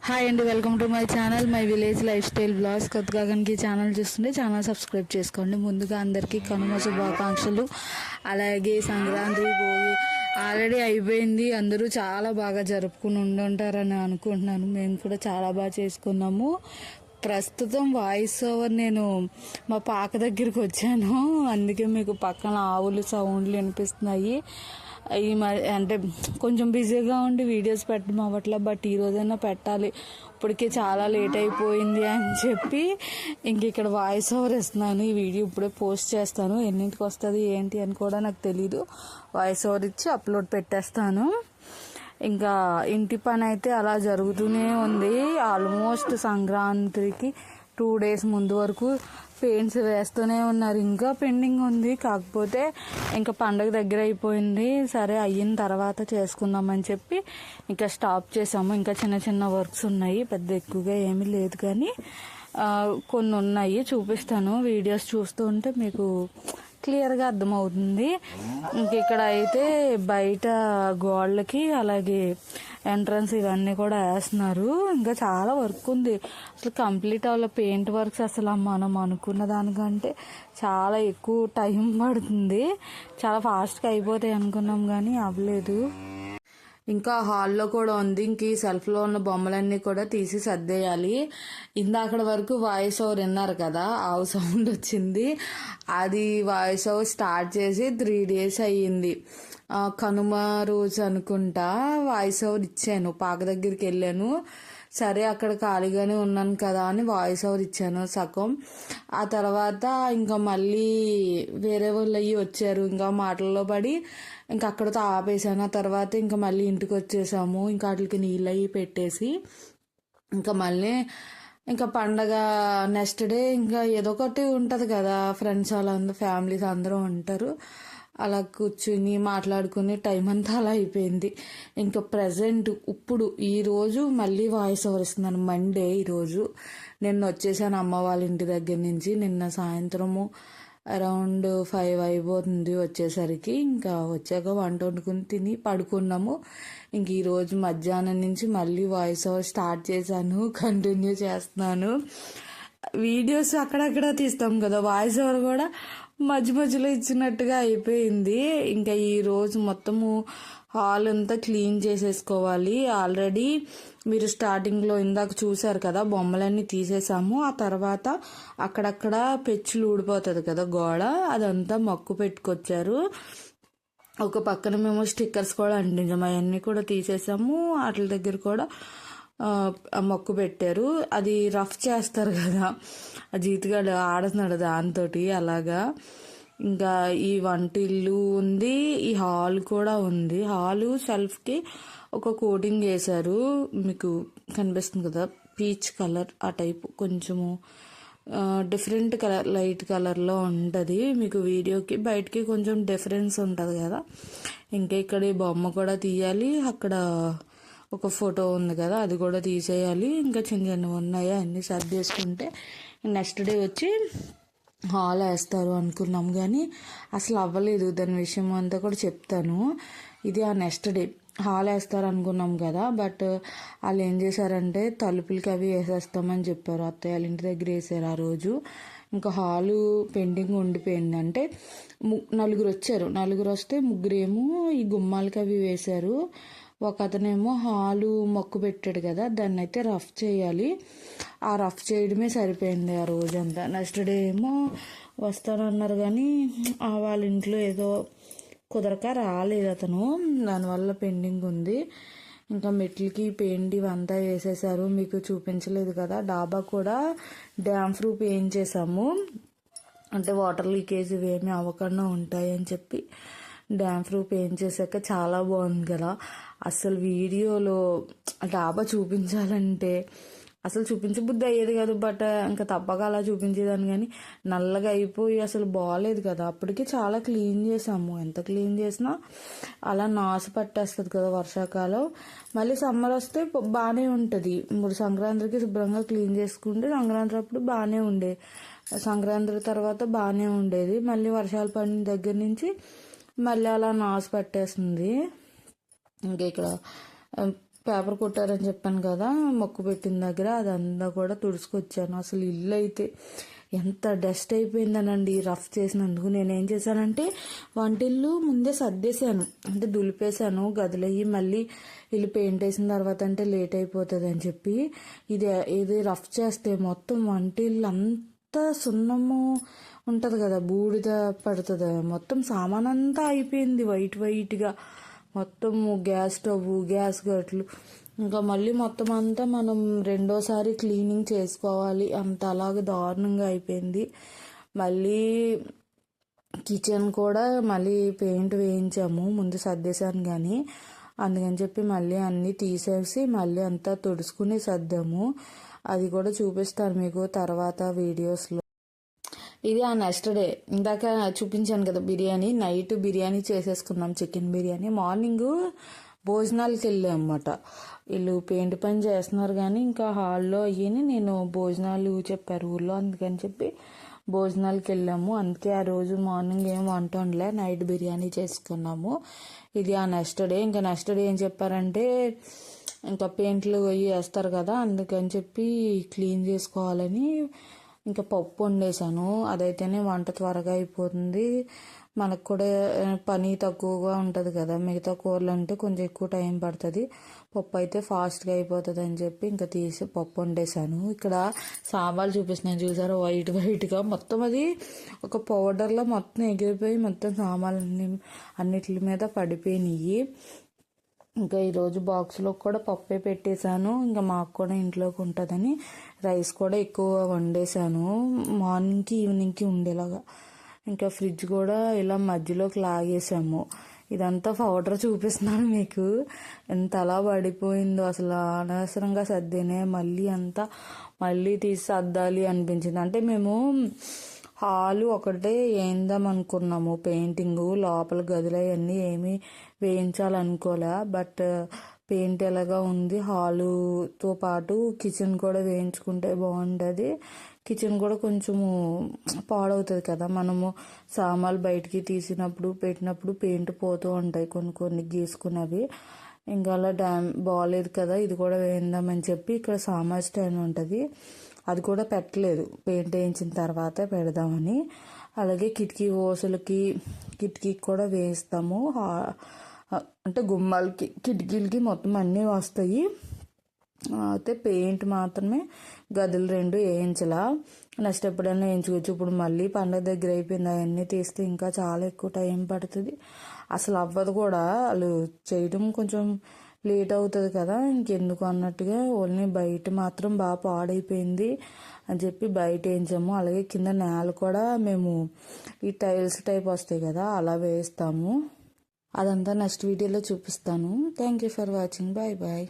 Hi అండి, welcome to my channel my village life style blogs. కొత్తగా కనుక ఈ ఛానల్ చూస్తుంటే ఛానల్ సబ్స్క్రైబ్ చేసుకోండి. ముందుగా అందరికీ కనుమ శుభాకాంక్షలు. అలాగే సంక్రాంతి భోగి ఆల్రెడీ అయిపోయింది. అందరూ చాలా బాగా జరుపుకుని ఉండుంటారని అనుకుంటున్నాను. మేము కూడా చాలా బాగా చేసుకున్నాము. ప్రస్తుతం వాయిస్ ఓవర్ నేను మా పాక దగ్గరికి వచ్చాను, అందుకే మీకు పక్కన ఆవులు సౌండ్లు వినిపిస్తున్నాయి. ఈ అంటే కొంచెం బిజీగా ఉండి వీడియోస్ పెట్టడం అవ్వట్లే, బట్ ఈ రోజైనా పెట్టాలి. ఇప్పటికే చాలా లేట్ అయిపోయింది అని చెప్పి ఇక్కడ వాయిస్ ఓవర్ ఇస్తున్నాను. ఈ వీడియో ఇప్పుడే పోస్ట్ చేస్తాను. ఎన్నింటికి వస్తుంది ఏంటి అని కూడా నాకు తెలీదు. వాయిస్ ఓవర్ ఇచ్చి అప్లోడ్ పెట్టేస్తాను. ఇంకా ఇంటి పని అయితే అలా జరుగుతూనే ఉంది. ఆల్మోస్ట్ సంక్రాంతికి 2 days ముందు వరకు పెయింట్స్ వేస్తూనే ఉన్నారు. ఇంకా పెండింగ్ ఉంది, కాకపోతే ఇంకా పండగ దగ్గర అయిపోయింది. సరే అయిన తర్వాత చేసుకుందామని చెప్పి ఇంకా స్టాప్ చేసాము. ఇంకా చిన్న చిన్న వర్క్స్ ఉన్నాయి, పెద్ద ఎక్కువగా ఏమీ లేదు, కానీ కొన్ని ఉన్నాయి. చూపిస్తాను, వీడియోస్ చూస్తూ ఉంటే మీకు క్లియర్గా అర్థమవుతుంది. ఇక్కడ అయితే బయట గోళ్ళకి అలాగే ఎంట్రన్స్ ఇవన్నీ కూడా వేస్తున్నారు. ఇంకా చాలా వర్క్ ఉంది, అసలు కంప్లీట్ అవ్వాలి. పెయింట్ వర్క్స్ అసలు మనం అనుకున్న దానికంటే చాలా ఎక్కువ టైం పడుతుంది. చాలా ఫాస్ట్గా అయిపోతాయి అనుకున్నాం, కానీ అవ్వలేదు. ఇంకా హాల్లో కూడా ఉంది. ఇంక ఈ సెల్ఫ్లో ఉన్న బొమ్మలన్నీ కూడా తీసి సర్దేయాలి. ఇందాకడ వరకు వాయిస్ ఓవర్ విన్నారు కదా, ఆవు సౌండ్ వచ్చింది. అది వాయిస్ ఓవర్ స్టార్ట్ చేసి 3 days అయ్యింది. కనుమ రోజు అనుకుంటా వాయిస్ ఓవర్ ఇచ్చాను. పాక దగ్గరికి వెళ్ళాను. సరే అక్కడ ఖాళీగానే ఉన్నాను కదా అని వాయిస్ ఓవర్ ఇచ్చాను సగం. ఆ తర్వాత ఇంకా మళ్ళీ వేరే వాళ్ళు అయ్యి వచ్చారు. ఇంకా మాటల్లో పడి ఇంకా అక్కడితో ఆపేసాను. ఆ తర్వాత ఇంకా మళ్ళీ ఇంటికి వచ్చేసాము. ఇంకా వాటికి నీళ్ళు అయ్యి పెట్టేసి ఇంకా మళ్ళీ ఇంకా పండగ నెక్స్ట్ డే ఇంకా ఏదో ఒకటి ఉంటుంది కదా, ఫ్రెండ్స్ వాళ్ళందరూ ఫ్యామిలీస్ అందరూ ఉంటారు. అలా కూర్చుని మాట్లాడుకుని టైం అంతా అలా అయిపోయింది. ఇంకా ప్రజెంట్ ఇప్పుడు ఈరోజు మళ్ళీ వాయిస్ ఓవర్ ఇస్తున్నాను. మండే ఈరోజు. నిన్న వచ్చేసాను అమ్మ వాళ్ళ ఇంటి దగ్గర నుంచి. నిన్న సాయంత్రము అరౌండ్ 5 అయిపోతుంది వచ్చేసరికి. ఇంకా వచ్చాక వంట వండుకుని తిని పడుకున్నాము. ఇంక ఈరోజు మధ్యాహ్నం నుంచి మళ్ళీ వాయిస్ ఓవర్ స్టార్ట్ చేశాను, కంటిన్యూ చేస్తున్నాను. వీడియోస్ అక్కడక్కడ తీస్తాం కదా, వాయిస్ ఓవర్ కూడా మధ్య మధ్యలో ఇచ్చినట్టుగా అయిపోయింది. ఇంకా ఈరోజు మొత్తము హాల్ అంతా క్లీన్ చేసేసుకోవాలి. ఆల్రెడీ మీరు స్టార్టింగ్లో ఇందాక చూసారు కదా, బొమ్మలన్నీ తీసేసాము. ఆ తర్వాత అక్కడక్కడ పెచ్చులు ఊడిపోతుంది కదా గోడ, అదంతా మక్కు పెట్టుకొచ్చారు. ఒక పక్కన మేము స్టిక్కర్స్ కూడా అంటించాము, అవన్నీ కూడా తీసేసాము. వాటి దగ్గర కూడా మొక్కు పెట్టారు. అది రఫ్ చేస్తారు కదా, జీతుగాడు ఆడుతున్నాడు దాంతో అలాగా. ఇంకా ఈ వంటిల్లు ఉంది, ఈ హాల్ కూడా ఉంది. హాలు సెల్ఫ్కి ఒక కోటింగ్ వేశారు, మీకు కనిపిస్తుంది కదా, పీచ్ కలర్ ఆ టైపు, కొంచెము డిఫరెంట్ కలర్, లైట్ కలర్లో ఉంటుంది. మీకు వీడియోకి బయటికి కొంచెం డిఫరెన్స్ ఉంటుంది కదా. ఇంకా ఇక్కడ ఈ బొమ్మ కూడా తీయాలి. అక్కడ ఒక ఫోటో ఉంది కదా, అది కూడా తీసేయాలి. ఇంకా చిన్న చిన్నవి ఉన్నాయి, అన్నీ సర్దేసుకుంటే నెక్స్ట్ డే వచ్చి హాల్ వేస్తారు అనుకున్నాం, కానీ అసలు అవ్వలేదు. దాని విషయం అంతా కూడా చెప్తాను. ఇది ఆ నెక్స్ట్ డే హాల్ వేస్తారు అనుకున్నాం కదా, బట్ వాళ్ళు ఏం చేశారంటే తలుపులకి అవి వేసేస్తామని చెప్పారు. అత్తయ్య వాళ్ళ ఇంటి దగ్గర వేసారు ఆ రోజు. ఇంకా హాలు పెండింగ్ ఉండిపోయింది. అంటే 4 వచ్చారు. 4 వస్తే 3 ఏమో ఈ గుమ్మాలకి అవి వేశారు. ఒక అతనేమో హాలు మొక్కు పెట్టాడు కదా, దాన్ని అయితే రఫ్ చేయాలి. ఆ రఫ్ చేయడమే సరిపోయింది ఆ రోజంతా. నెక్స్ట్ డే ఏమో వస్తానన్నారు, కానీ వాళ్ళ ఇంట్లో ఏదో కుదరక రాలేదు అతను, దానివల్ల పెండింగ్ ఉంది. ఇంకా మెట్లకి పెయింట్ ఇవంతా వేసేసారు, మీకు చూపించలేదు కదా. డాబా కూడా డ్యామ్ ప్రూఫ్ వేయించేసాము, అంటే వాటర్ లీకేజ్ ఇవేమీ అవ్వకుండా ఉంటాయని చెప్పి డ్యామ్ ప్రూఫ్ వేయించేసాక చాలా బాగుంది కదా. అసలు వీడియోలో డాబా చూపించాలంటే అసలు చూపించబుద్ధి అయ్యేది కాదు, బట్ ఇంకా తప్పక అలా చూపించేదాన్ని. కానీ నల్లగా అయిపోయి అసలు బాగాలేదు కదా. అప్పటికి చాలా క్లీన్ చేసాము, ఎంత క్లీన్ చేసినా అలా నాసు పట్టేస్తుంది కదా వర్షాకాలం. మళ్ళీ సమ్మర్ వస్తే బాగానే ఉంటుంది. ఇప్పుడు సంక్రాంతికి శుభ్రంగా క్లీన్ చేసుకుంటే సంక్రాంతి అప్పుడు బాగానే ఉండేది, సంక్రాంతి తర్వాత బాగానే ఉండేది. మళ్ళీ వర్షాలు పడిన దగ్గర నుంచి మళ్ళీ అలా నాసు పట్టేస్తుంది. ఇంకా ఇక్కడ పేపర్ కొట్టారని చెప్పాను కదా, మొక్కు పెట్టిన దగ్గర అదంతా కూడా తుడుచుకొచ్చాను. అసలు ఇల్లు అయితే ఎంత డస్ట్ అయిపోయిందనండి రఫ్ చేసినందుకు. నేనేం చేశానంటే వంటిల్లు ముందే సర్దేశాను, అంటే దులిపేశాను గదులయ్యి. మళ్ళీ ఇల్లు పెయింట్ వేసిన తర్వాత అంటే లేట్ అయిపోతుంది అని చెప్పి ఇది రఫ్ చేస్తే మొత్తం వంటిల్లు అంతా సున్నము ఉంటుంది కదా, బూడిద పడుతుంది. మొత్తం సామాన్ అంతా అయిపోయింది వైట్గా. మొత్తం గ్యాస్ స్టవ్, గ్యాస్ గట్లు, ఇంకా మళ్ళీ మొత్తం అంతా మనం రెండోసారి క్లీనింగ్ చేసుకోవాలి. అంత అలాగే దారుణంగా అయిపోయింది. మళ్ళీ కిచెన్ కూడా మళ్ళీ పెయింట్ వేయించాము, ముందు సర్దేశాను కానీ అందుకని చెప్పి మళ్ళీ అన్నీ తీసేసి మళ్ళీ అంతా తుడుచుకుని సర్దాము. అది కూడా చూపిస్తాను మీకు తర్వాత వీడియోస్లో. ఇది ఆ నెక్స్ట్ డే ఇందాక చూపించాను కదా బిర్యానీ, నైట్ బిర్యానీ చేసేసుకున్నాం, చికెన్ బిర్యానీ. మార్నింగ్ భోజనాలకి వెళ్ళాం అన్నమాట. వీళ్ళు పెయింట్ పని చేస్తున్నారు కానీ ఇంకా హాల్లో అయ్యి నేను భోజనాలు చెప్పారు ఊళ్ళో, అందుకని చెప్పి భోజనాలకి వెళ్ళాము. అందుకే ఆ రోజు మార్నింగ్ ఏం వంట ఉండలే, నైట్ బిర్యానీ చేసుకున్నాము. ఇది ఆ నెక్స్ట్ డే. ఇంకా నెక్స్ట్ డే ఏం చెప్పారంటే ఇంకా పెయింట్లు అవి వేస్తారు కదా, అందుకని చెప్పి క్లీన్ చేసుకోవాలని ఇంకా పప్పు వండేసాను. అదైతేనే వంట త్వరగా అయిపోతుంది, మనకు కూడా పని తక్కువగా ఉంటుంది కదా. మిగతా కూరలు అంటే కొంచెం ఎక్కువ టైం పడుతుంది, పప్పు అయితే ఫాస్ట్గా అయిపోతుంది అని చెప్పి ఇంకా తీసి పప్పు వండేసాను. ఇక్కడ సాంబార్ చూపిస్తున్నాను చూసారా, వైట్గా మొత్తం అది ఒక పౌడర్లో మొత్తం ఎగిరిపోయి మొత్తం సాంబార్లు అన్నిటి మీద పడిపోయినాయి. ఇంకా ఈరోజు బాక్స్లో కూడా పప్పే పెట్టేశాను, ఇంకా మాకు కూడా ఇంట్లోకి ఉంటుందని రైస్ కూడా ఎక్కువ వండేసాను మార్నింగ్కి ఈవినింగ్కి ఉండేలాగా. ఇంకా ఫ్రిడ్జ్ కూడా ఇలా మధ్యలోకి లాగేసాము. ఇదంతా పౌడర్ చూపిస్తున్నాను మీకు, ఎంత అలా పడిపోయిందో అసలు. అనవసరంగా సర్దేనే మళ్ళీ తీసి సర్దాలి అనిపించింది. అంటే మేము హాలు ఒకటే వేయిందాం అనుకున్నాము, పెయింటింగ్ లోపల గదులు అవన్నీ ఏమీ వేయించాలనుకోలే. బట్ పెయింట్ ఎలాగా ఉంది, హాలుతో పాటు కిచెన్ కూడా వేయించుకుంటే బాగుంటుంది. కిచెన్ కూడా కొంచెము పాడవుతుంది కదా, మనము సామాన్లు బయటికి తీసినప్పుడు పెట్టినప్పుడు పెయింట్ పోతూ ఉంటాయి కొన్ని గీసుకున్నవి. ఇంకా అలా బాగాలేదు కదా, ఇది కూడా వేయిందామని చెప్పి ఇక్కడ సామాన్ స్టాండ్ ఉంటుంది, అది కూడా పెట్టలేదు, పెయింట్ వేయించిన తర్వాత పెడదామని. అలాగే కిటికీ ఓసులకి కిటికీకి కూడా వేయిస్తాము, అంటే గుమ్మాలకి కిటికీలకి మొత్తం అన్నీ వస్తాయి. అయితే పెయింట్ మాత్రమే గదులు 2 వేయించలా, నెక్స్ట్ ఎప్పుడైనా వేయించుకోవచ్చు. ఇప్పుడు మళ్ళీ పండగ దగ్గర అయిపోయింది, అవన్నీ తీస్తే ఇంకా చాలా ఎక్కువ టైం పడుతుంది, అసలు అవ్వదు కూడా. వాళ్ళు చేయడం కొంచెం లేట్ అవుతుంది కదా, ఇంకెందుకు అన్నట్టుగా ఓన్లీ బయట మాత్రం బాగా పాడైపోయింది అని చెప్పి బయట వేయించాము. అలాగే కింద నేల కూడా మేము ఈ టైల్స్ టైప్ వస్తాయి కదా అలా వేస్తాము. అదంతా నెక్స్ట్ వీడియోలో చూపిస్తాను. Thank you for watching, bye bye.